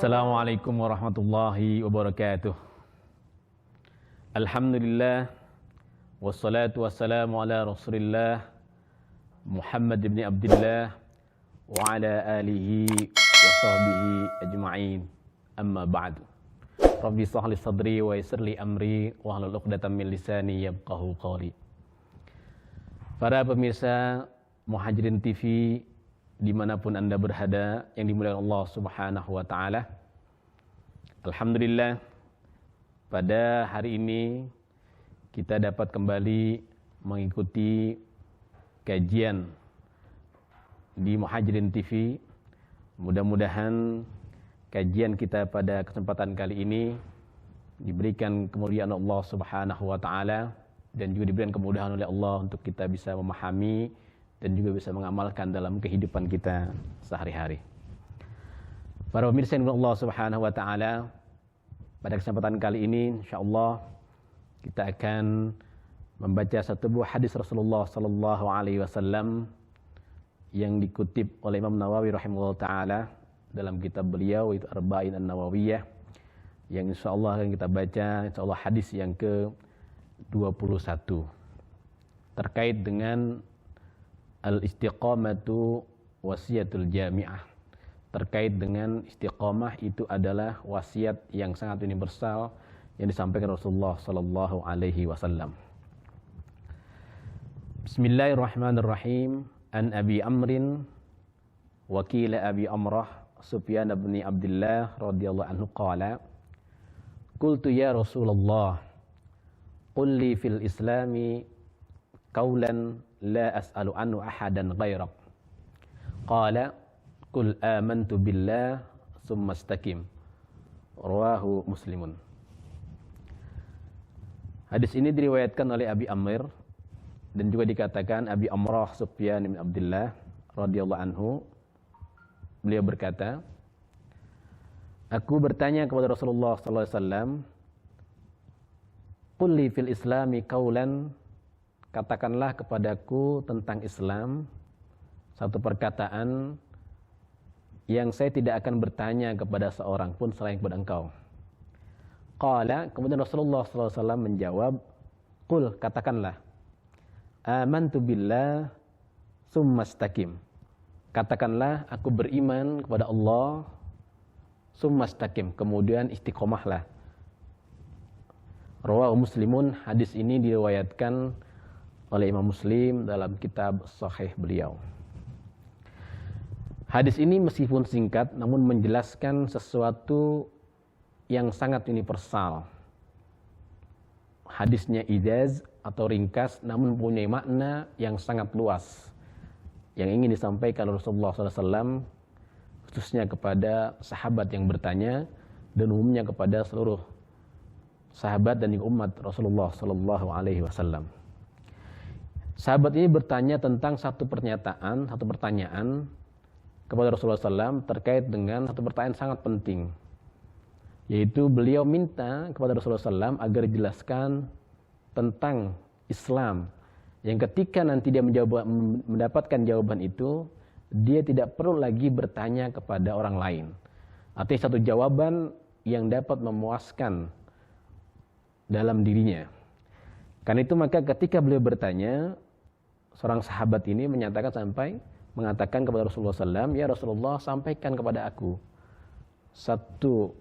Assalamualaikum warahmatullahi wabarakatuh. Alhamdulillah, wassalatu wassalamu ala Rasulillah Muhammad ibn Abdullah wa ala alihi wa sahbihi ajma'in. Amma ba'du. Rabbi shrah li sadri wa yassir li amri wa hlul 'uqdatam min lisani yafqahu qawli. Para pemirsa Muhajirin TV dimanapun Anda berada, yang dimuliakan Allah Subhanahu wa Ta'ala, alhamdulillah, pada hari ini kita dapat kembali mengikuti kajian di Muhajirin TV. Mudah-mudahan kajian kita pada kesempatan kali ini diberikan kemuliaan Allah Subhanahu wa Ta'ala dan juga diberikan kemudahan oleh Allah untuk kita bisa memahami dan juga bisa mengamalkan dalam kehidupan kita sehari-hari. Para pemirsa yang Allah Subhanahu wa Ta'ala, pada kesempatan kali ini insyaallah kita akan membaca satu buah hadis Rasulullah sallallahu alaihi wasallam yang dikutip oleh Imam Nawawi rahimahullah taala dalam kitab beliau, itu Arba'in An-Nawawiyah, yang insyaallah akan kita baca insyaallah hadis yang ke-21 terkait dengan al-istiqamatu wasiyatul jami'ah. Terkait dengan istiqamah, itu adalah wasiat yang sangat universal yang disampaikan Rasulullah sallallahu alaihi wasallam. Bismillahirrahmanirrahim. An Abi Amrin wakil Abi Amrah Sufyan bin Abdullah radhiyallahu anhu qala qultu ya Rasulullah qul li fil islami qawlan la as'alu anhu ahadan ghairak. Qala qul amantu billah summa istaqim. Rawahu Muslimun. Hadis ini diriwayatkan oleh Abi Amr dan juga dikatakan Abi Amrah Sufyan bin Abdullah radhiyallahu anhu. Beliau berkata, aku bertanya kepada Rasulullah sallallahu alaihi wasallam, qul li fil islami qawlan, katakanlah kepadaku tentang Islam satu perkataan yang saya tidak akan bertanya kepada seorang pun selain kepada engkau. Qala, kemudian Rasulullah SAW menjawab, qul, katakanlah, amantu billah summa istaqim. Katakanlah, aku beriman kepada Allah summa istaqim, kemudian istiqomahlah. Rawahu Muslimun. Hadis ini diriwayatkan oleh Imam Muslim dalam kitab Sahih beliau. Hadis ini meskipun singkat namun menjelaskan sesuatu yang sangat universal. Hadisnya ijaz atau ringkas namun mempunyai makna yang sangat luas yang ingin disampaikan Rasulullah SAW khususnya kepada sahabat yang bertanya dan umumnya kepada seluruh sahabat dan umat Rasulullah SAW. Sahabat ini bertanya tentang satu pertanyaan kepada Rasulullah SAW terkait dengan satu pertanyaan sangat penting, yaitu beliau minta kepada Rasulullah SAW agar dijelaskan tentang Islam, yang ketika nanti dia mendapatkan jawaban itu, dia tidak perlu lagi bertanya kepada orang lain. Artinya satu jawaban yang dapat memuaskan dalam dirinya. Karena itu maka ketika beliau bertanya, seorang sahabat ini mengatakan kepada Rasulullah SAW, ya Rasulullah, sampaikan kepada aku satu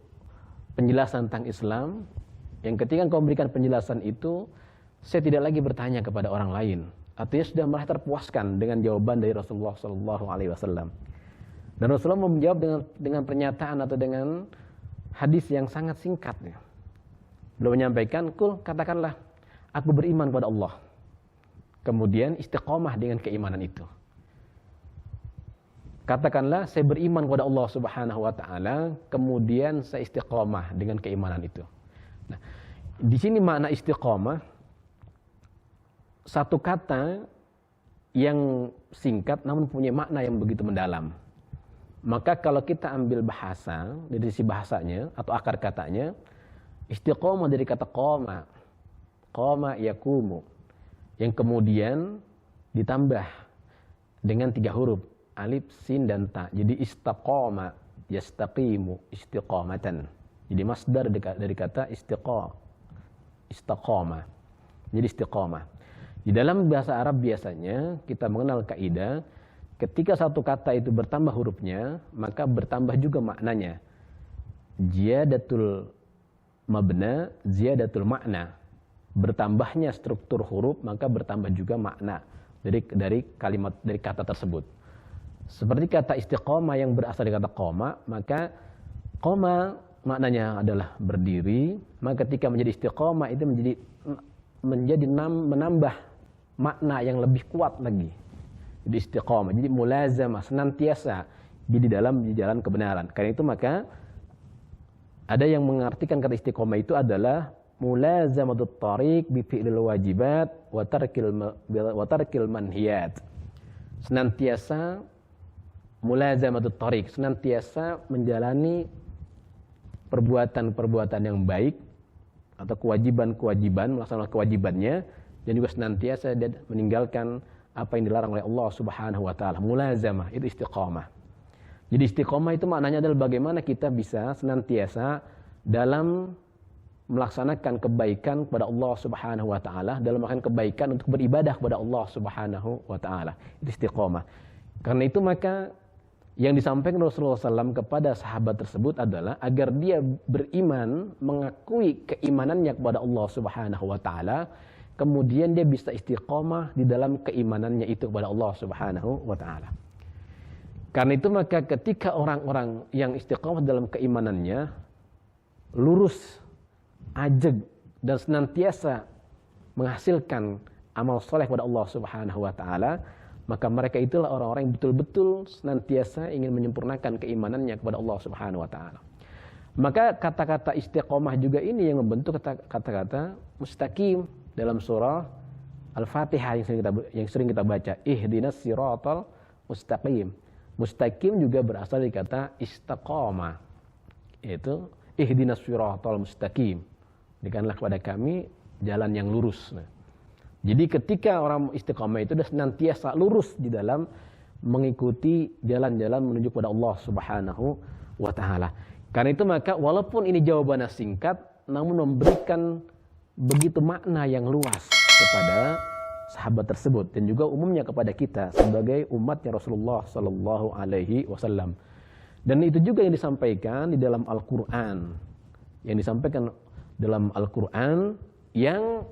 penjelasan tentang Islam yang ketika engkau memberikan penjelasan itu, saya tidak lagi bertanya kepada orang lain. Artinya sudah merasa terpuaskan dengan jawaban dari Rasulullah SAW. Dan Rasulullah menjawab dengan pernyataan atau dengan hadis yang sangat singkat. Beliau menyampaikan, kul, katakanlah, aku beriman kepada Allah. Kemudian istiqomah dengan keimanan itu. Katakanlah, saya beriman kepada Allah Subhanahu wa Ta'ala, kemudian saya istiqomah dengan keimanan itu. Nah, di sini makna istiqomah satu kata yang singkat namun punya makna yang begitu mendalam. Maka kalau kita ambil bahasa dari sisi bahasanya atau akar katanya, istiqomah dari kata qoma, qoma yakumu, yang kemudian ditambah dengan 3 huruf, alif, sin, dan ta. Jadi istaqoma. yastaqimu istiqamatan. Jadi masdar dari kata istiqamah. Jadi istiqamah. Di dalam bahasa Arab biasanya kita mengenal kaidah ketika satu kata itu bertambah hurufnya, maka bertambah juga maknanya. Ziyadatul mabna, ziyadatul makna. Bertambahnya struktur huruf, maka bertambah juga makna dari kalimat, dari kata tersebut. Seperti kata istiqamah yang berasal dari kata qoma, maka qoma maknanya adalah berdiri, maka ketika menjadi istiqamah itu menambah makna yang lebih kuat lagi. Jadi istiqamah, jadi mulazamah, senantiasa di dalam jalan kebenaran. Karena itu maka ada yang mengartikan kata istiqamah itu adalah mulazamatul tariq bi fi'lil wajibat wa tarkil manhiyat. Senantiasa mulazamatul tariq, senantiasa menjalani perbuatan-perbuatan yang baik atau kewajiban-kewajiban, melaksanakan kewajibannya, dan juga senantiasa meninggalkan apa yang dilarang oleh Allah Subhanahu wa taala. Mulazamah itu istiqamah. Jadi istiqamah itu maknanya adalah bagaimana kita bisa senantiasa dalam melaksanakan kebaikan kepada Allah Subhanahu wa taala, dalam melakukan kebaikan untuk beribadah kepada Allah Subhanahu wa taala. Itu istiqamah. Karena itu maka yang disampaikan Rasulullah SAW kepada sahabat tersebut adalah agar dia beriman, mengakui keimanannya kepada Allah Subhanahu wa taala, kemudian dia bisa istiqamah di dalam keimanannya itu kepada Allah Subhanahu wa taala. Karena itu maka ketika orang-orang yang istiqamah dalam keimanannya, lurus, ajeg, dan senantiasa menghasilkan amal soleh kepada Allah Subhanahu wa taala, maka mereka itulah orang-orang yang betul-betul senantiasa ingin menyempurnakan keimanannya kepada Allah Subhanahu wa taala. Maka kata-kata istiqomah juga ini yang membentuk kata-kata mustaqim dalam surah Al-Fatihah yang sering kita baca, ihdinas siratal mustaqim. Mustaqim juga berasal dari kata istaqamah, yaitu ihdinas siratal mustaqim. Berikanlah kepada kami jalan yang lurus. Nah, jadi ketika orang istiqamah itu sudah senantiasa lurus di dalam mengikuti jalan-jalan menuju kepada Allah Subhanahu wa taala. Karena itu maka walaupun ini jawabannya singkat, namun memberikan begitu makna yang luas kepada sahabat tersebut dan juga umumnya kepada kita sebagai umatnya Rasulullah sallallahu alaihi wasallam. Dan itu juga yang disampaikan di dalam Al-Qur'an. Yang disampaikan dalam Al-Qur'an yang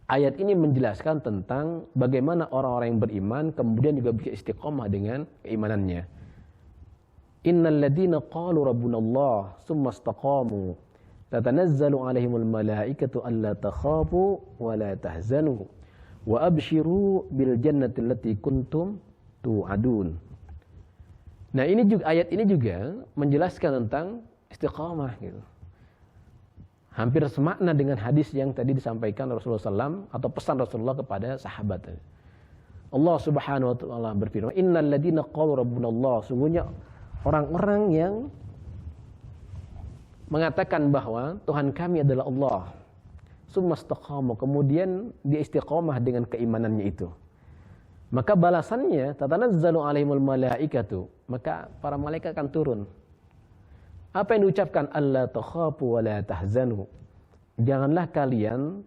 ayat ini menjelaskan tentang bagaimana orang-orang yang beriman kemudian juga bisa istiqomah dengan keimanannya. Innal ladzina qalu rabbunallah tsumma istaqamu tatanazzalu 'alaihimul malaikatu alla takhafu wa la tahzanu wa abshiru bil jannati allati kuntum tu'adun. Nah, ini juga ayat ini juga menjelaskan tentang istiqamah gitu. Hampir semakna dengan hadis yang tadi disampaikan Rasulullah SAW atau pesan Rasulullah kepada sahabat. Allah Subhanahu wa taala berfirman, "Innal ladzina qalu rabbunallah", sungguhnya orang-orang yang mengatakan bahwa Tuhan kami adalah Allah. Tsumastaqamu, kemudian dia istiqamah dengan keimanannya itu. Maka balasannya tatanazzalu alaihimul malaikatu, maka para malaikat akan turun. Apa yang diucapkan? Alla takhafu wa la tahzanu. Janganlah kalian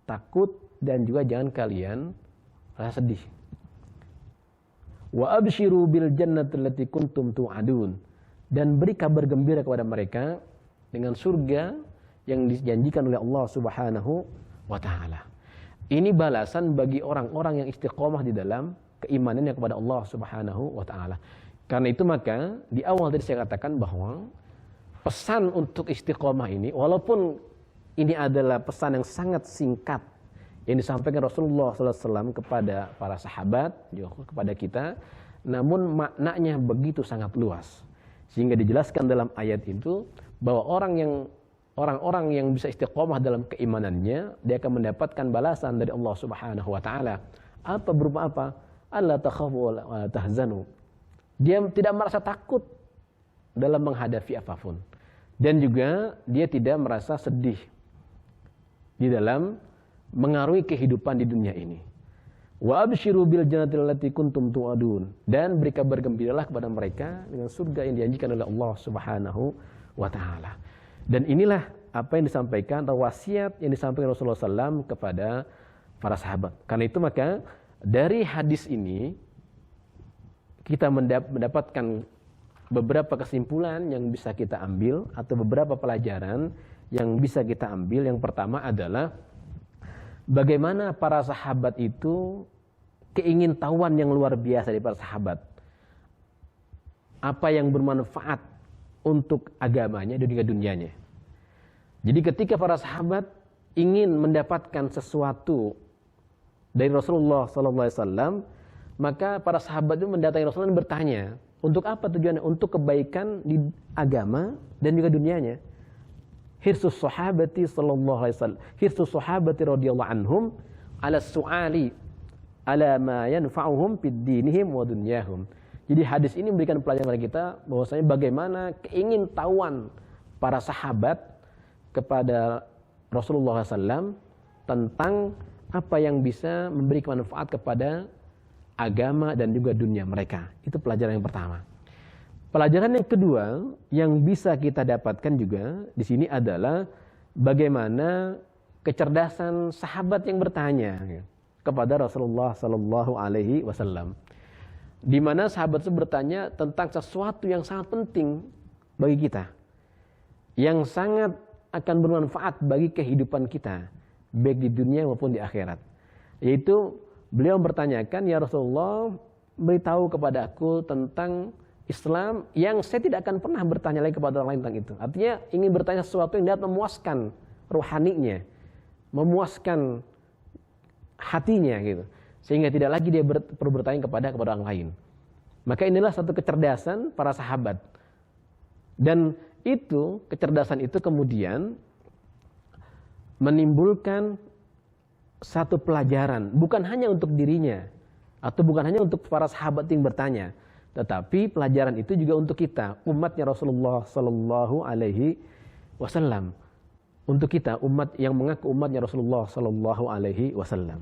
takut dan juga jangan kalian rasa sedih. Wa abshiru bil jannati allati kuntum tu'adun. Dan beri kabar gembira kepada mereka dengan surga yang dijanjikan oleh Allah Subhanahu wa taala. Ini balasan bagi orang-orang yang istiqomah di dalam keimanannya kepada Allah Subhanahu wa taala. Karena itu maka di awal tadi saya katakan bahwa pesan untuk istiqomah ini, walaupun ini adalah pesan yang sangat singkat yang disampaikan Rasulullah SAW kepada para sahabat, juga kepada kita, namun maknanya begitu sangat luas. Sehingga dijelaskan dalam ayat itu bahwa orang-orang yang bisa istiqomah dalam keimanannya, dia akan mendapatkan balasan dari Allah Subhanahu wa taala. Apa berupa apa? Alla takhafu wa la tahzanu. Dia tidak merasa takut dalam menghadapi apapun. Dan juga dia tidak merasa sedih di dalam mengarungi kehidupan di dunia ini. Wa absyiru bil jannati allati kuntum tu'adun, dan beri kabar gembiralah kepada mereka dengan surga yang dijanjikan oleh Allah Subhanahu wa taala. Dan inilah apa yang disampaikan atau wasiat yang disampaikan Rasulullah SAW kepada para sahabat. Karena itu maka dari hadis ini kita mendapatkan beberapa kesimpulan yang bisa kita ambil atau beberapa pelajaran yang bisa kita ambil. Yang pertama adalah bagaimana para sahabat itu keingintahuan yang luar biasa dari para sahabat. Apa yang bermanfaat untuk agamanya dan juga dunianya. Jadi ketika para sahabat ingin mendapatkan sesuatu dari Rasulullah SAW, maka para sahabat itu mendatangi Rasulullah dan bertanya, untuk apa tujuannya? Untuk kebaikan di agama dan juga dunianya. Hirsus sahabati sallallahu alaihi wasallam, hirsus sahabati radhiyallahu anhum ala su'ali ala ma yanfa'uhum fid dinihim wa dunyahum. Jadi hadis ini memberikan pelajaran kepada kita bahwasanya bagaimana keingintahuan para sahabat kepada Rasulullah SAW tentang apa yang bisa memberi manfaat kepada agama dan juga dunia mereka. Itu pelajaran yang pertama. Pelajaran yang kedua yang bisa kita dapatkan juga di sini adalah bagaimana kecerdasan sahabat yang bertanya kepada Rasulullah Sallallahu Alaihi Wasallam, di mana sahabat itu bertanya tentang sesuatu yang sangat penting bagi kita, yang sangat akan bermanfaat bagi kehidupan kita, baik di dunia maupun di akhirat. Yaitu beliau bertanyakan, ya Rasulullah, beritahu kepada aku tentang Islam yang saya tidak akan pernah bertanya lagi kepada orang lain tentang itu. Artinya ingin bertanya sesuatu yang dapat memuaskan rohaninya, memuaskan hatinya gitu. Sehingga tidak lagi dia perlu bertanya kepada orang lain. Maka inilah satu kecerdasan para sahabat. Dan itu, kecerdasan itu kemudian menimbulkan satu pelajaran, bukan hanya untuk dirinya, atau bukan hanya untuk para sahabat yang bertanya, tetapi pelajaran itu juga untuk kita, umatnya Rasulullah Sallallahu Alaihi Wasallam. Untuk kita, umat yang mengaku umatnya Rasulullah Sallallahu Alaihi Wasallam.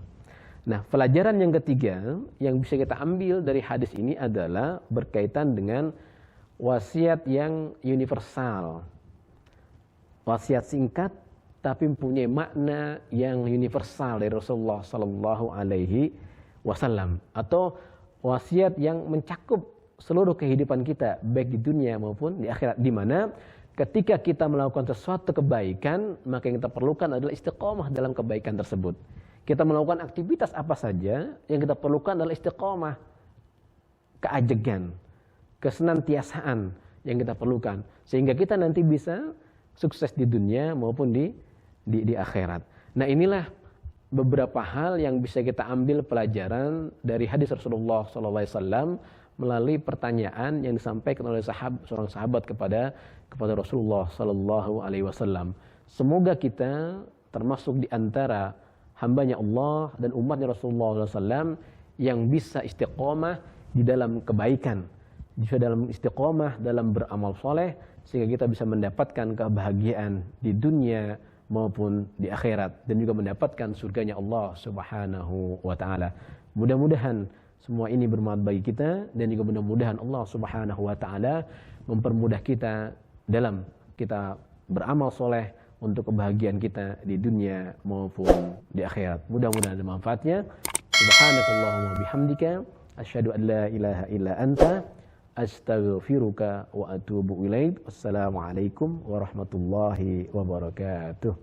Nah, pelajaran yang ketiga yang bisa kita ambil dari hadis ini adalah berkaitan dengan wasiat yang universal. Wasiat singkat tapi mempunyai makna yang universal dari Rasulullah Sallallahu Alaihi Wasallam, atau wasiat yang mencakup seluruh kehidupan kita baik di dunia maupun di akhirat, di mana ketika kita melakukan sesuatu kebaikan maka yang kita perlukan adalah istiqomah dalam kebaikan tersebut. Kita melakukan aktivitas apa saja, yang kita perlukan adalah istiqomah, keajegan, kesenantiasaan yang kita perlukan, sehingga kita nanti bisa sukses di dunia maupun di akhirat. Nah, inilah beberapa hal yang bisa kita ambil pelajaran dari hadis Rasulullah SAW melalui pertanyaan yang disampaikan oleh seorang sahabat kepada Rasulullah SAW. Semoga kita termasuk di antara hambanya Allah dan umatnya Rasulullah SAW yang bisa istiqomah di dalam kebaikan, bisa dalam istiqomah dalam beramal soleh, sehingga kita bisa mendapatkan kebahagiaan di dunia maupun di akhirat, dan juga mendapatkan surganya Allah Subhanahu wa taala. Mudah-mudahan semua ini bermanfaat bagi kita, dan juga mudah-mudahan Allah Subhanahu wa taala mempermudah kita dalam kita beramal soleh untuk kebahagiaan kita di dunia maupun di akhirat. Mudah-mudahan ada manfaatnya. Subhanakallahumma bihamdika asyhadu an la ilaha illa anta astaghfiruka wa atubu ilaik. Wassalamualaikum warahmatullahi wabarakatuh.